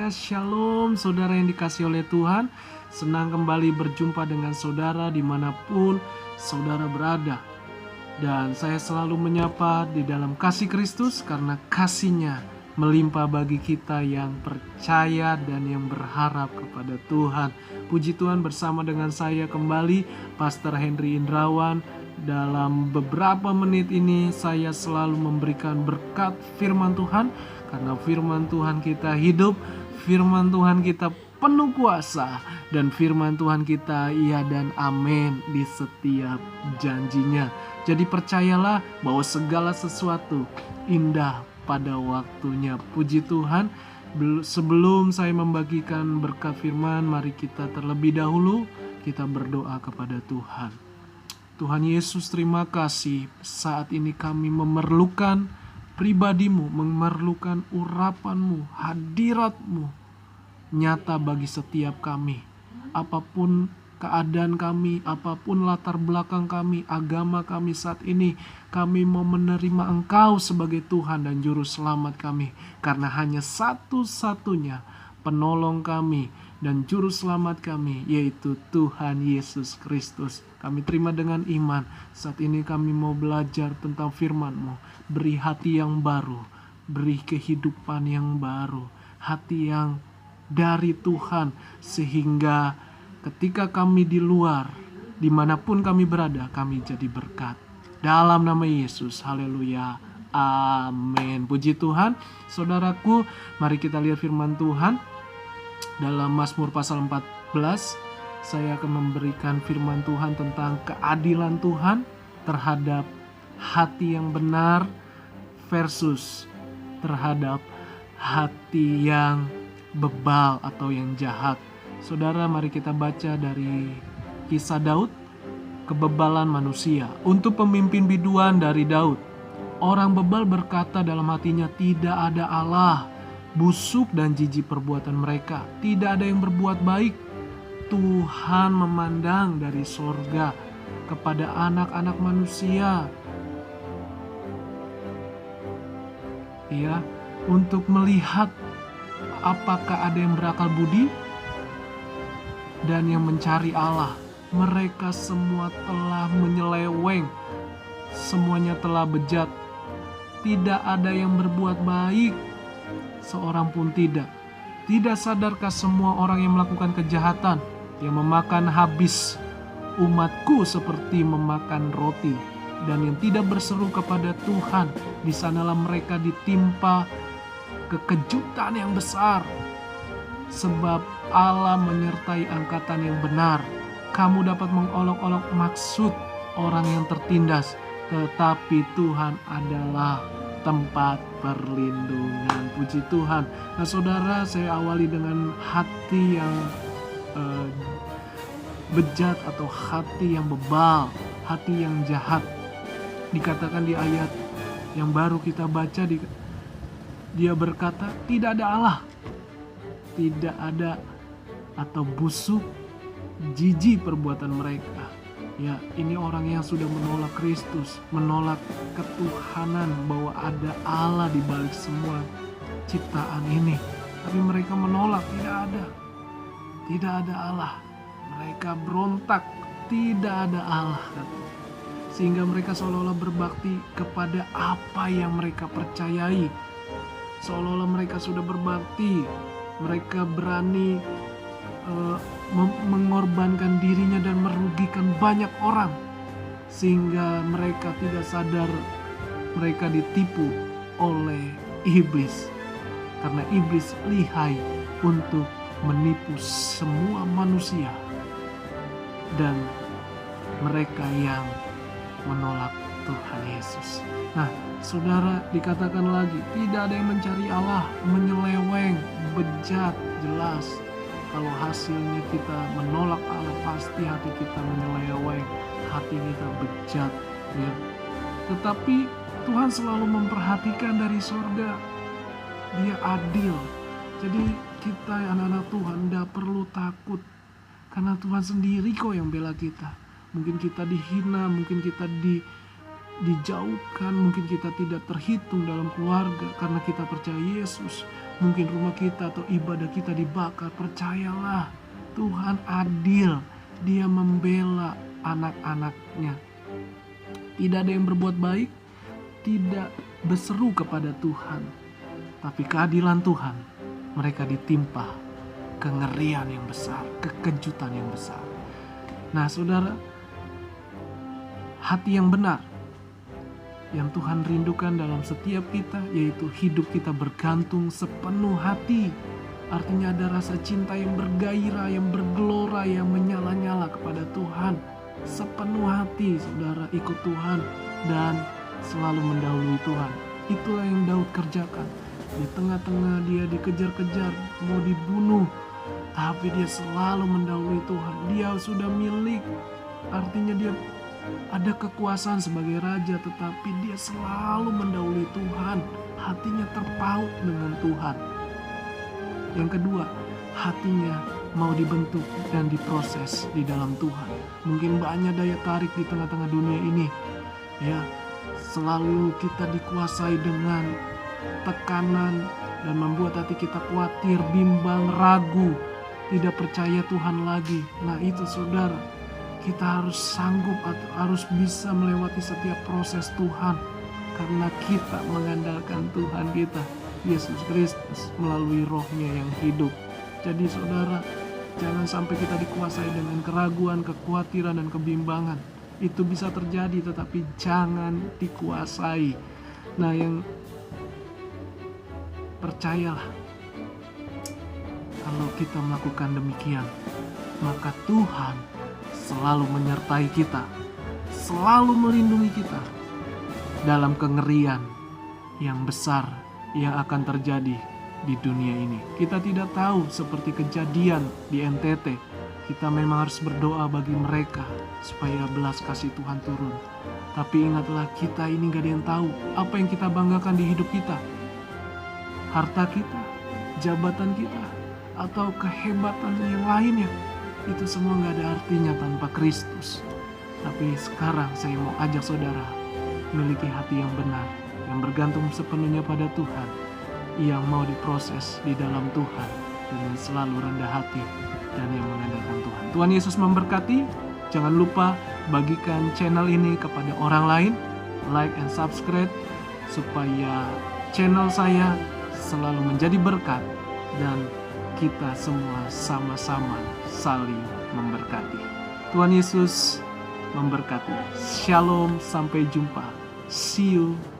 Ya, shalom saudara yang dikasihi oleh Tuhan. Senang kembali berjumpa dengan saudara dimanapun saudara berada. Dan saya selalu menyapa di dalam kasih Kristus karena kasih-Nya melimpah bagi kita yang percaya dan yang berharap kepada Tuhan. Puji Tuhan, bersama dengan saya kembali Pastor Henry Indrawan. Dalam beberapa menit ini saya selalu memberikan berkat firman Tuhan, karena firman Tuhan kita hidup, firman Tuhan kita penuh kuasa, dan firman Tuhan kita iya dan amin di setiap janjinya. Jadi percayalah bahwa segala sesuatu indah pada waktunya. Puji Tuhan. Sebelum saya membagikan berkat firman, mari kita terlebih dahulu kita berdoa kepada Tuhan. Tuhan Yesus, terima kasih saat ini kami memerlukan pribadi-Mu, memerlukan urapan-Mu, hadirat-Mu nyata bagi setiap kami. Apapun keadaan kami, apapun latar belakang kami, agama kami saat ini, kami mau menerima Engkau sebagai Tuhan dan Juru Selamat kami. Karena hanya satu-satunya penolong kami dan Juru Selamat kami, yaitu Tuhan Yesus Kristus. Kami terima dengan iman. Saat ini kami mau belajar tentang firman-Mu. Beri hati yang baru, beri kehidupan yang baru, hati yang dari Tuhan, sehingga ketika kami di luar, dimanapun kami berada, kami jadi berkat. Dalam nama Yesus, haleluya, amin. Puji Tuhan. Saudaraku, mari kita lihat firman Tuhan. Dalam Mazmur pasal 14, saya akan memberikan firman Tuhan tentang keadilan Tuhan terhadap hati yang benar versus terhadap hati yang bebal atau yang jahat. Saudara, mari kita baca dari kisah Daud, kebebalan manusia. Untuk pemimpin biduan dari Daud. Orang bebal berkata dalam hatinya, tidak ada Allah. Busuk dan jijik perbuatan mereka, tidak ada yang berbuat baik. Tuhan memandang dari sorga kepada anak-anak manusia, ya, untuk melihat apakah ada yang berakal budi dan yang mencari Allah. Mereka semua telah menyeleweng, semuanya telah bejat. Tidak ada yang berbuat baik, seorang pun tidak. Tidak sadarkah semua orang yang melakukan kejahatan, yang memakan habis umatku seperti memakan roti, dan yang tidak berseru kepada Tuhan, di sanalah mereka ditimpa kekejutan yang besar. Sebab Allah menyertai angkatan yang benar. Kamu dapat mengolok-olok maksud orang yang tertindas, tetapi Tuhan adalah tempat perlindungan. Puji Tuhan. Nah saudara, saya awali dengan hati yang bejat atau hati yang bebal, hati yang jahat. Dikatakan di ayat yang baru kita baca, dia berkata tidak ada Allah, tidak ada, atau busuk, jijik perbuatan mereka. Ya, ini orang yang sudah menolak Kristus, menolak ketuhanan, bahwa ada Allah di balik semua ciptaan ini. Tapi mereka menolak, tidak ada Allah. Mereka berontak, tidak ada Allah. Sehingga mereka seolah-olah berbakti kepada apa yang mereka percayai. Seolah-olah mereka sudah berbakti, mereka berani mengorbankan dirinya dan merugikan banyak orang, sehingga mereka tidak sadar mereka ditipu oleh iblis, karena iblis lihai untuk menipu semua manusia dan mereka yang menolak Tuhan Yesus. Nah saudara, dikatakan lagi tidak ada yang mencari Allah, menyeleweng, bejat. Jelas kalau hasilnya kita menolak Allah, pasti hati kita menyeleweng, hati kita bejat, ya. Tetapi Tuhan selalu memperhatikan dari surga. Dia adil. Jadi kita anak-anak Tuhan tidak perlu takut, karena Tuhan sendiri kok yang bela kita. Mungkin kita dihina, mungkin kita dijauhkan, mungkin kita tidak terhitung dalam keluarga karena kita percaya Yesus. Mungkin rumah kita atau ibadah kita dibakar. Percayalah, Tuhan adil. Dia membela anak-anaknya. Tidak ada yang berbuat baik, tidak berseru kepada Tuhan. Tapi keadilan Tuhan, mereka ditimpa kengerian yang besar, kekejutan yang besar. Nah saudara, hati yang benar yang Tuhan rindukan dalam setiap kita, yaitu hidup kita bergantung sepenuh hati. Artinya ada rasa cinta yang bergairah, yang bergelora, yang menyala-nyala kepada Tuhan. Sepenuh hati saudara ikut Tuhan dan selalu mendahului Tuhan. Itulah yang Daud kerjakan. Di tengah-tengah dia dikejar-kejar, mau dibunuh, tapi dia selalu mendahului Tuhan. Dia sudah milik, artinya dia ada kekuasaan sebagai raja, tetapi dia selalu mendahului Tuhan. Hatinya terpaut dengan Tuhan. Yang kedua, hatinya mau dibentuk dan diproses di dalam Tuhan. Mungkin banyak daya tarik di tengah-tengah dunia ini, ya, selalu kita dikuasai dengan tekanan dan membuat hati kita khawatir, bimbang, ragu, tidak percaya Tuhan lagi. Nah itu saudara, kita harus sanggup atau harus bisa melewati setiap proses Tuhan, karena kita mengandalkan Tuhan kita, Yesus Kristus, melalui Roh-Nya yang hidup. Jadi saudara, jangan sampai kita dikuasai dengan keraguan, kekhawatiran, dan kebimbangan. Itu bisa terjadi, tetapi jangan dikuasai. Nah yang percayalah, kalau kita melakukan demikian, maka Tuhan selalu menyertai kita, selalu melindungi kita dalam kengerian yang besar yang akan terjadi di dunia ini. Kita tidak tahu, seperti kejadian di NTT, kita memang harus berdoa bagi mereka supaya belas kasih Tuhan turun. Tapi ingatlah, kita ini gak ada yang tahu apa yang kita banggakan di hidup kita. Harta kita, jabatan kita, atau kehebatan yang lainnya, itu semua gak ada artinya tanpa Kristus. Tapi sekarang saya mau ajak saudara memiliki hati yang benar, yang bergantung sepenuhnya pada Tuhan, yang mau diproses di dalam Tuhan dengan selalu rendah hati dan yang mengandalkan Tuhan. Tuhan Yesus memberkati. Jangan lupa bagikan channel ini kepada orang lain, like and subscribe, supaya channel saya selalu menjadi berkat dan kita semua sama-sama saling memberkati. Tuhan Yesus memberkati. Shalom, sampai jumpa. See you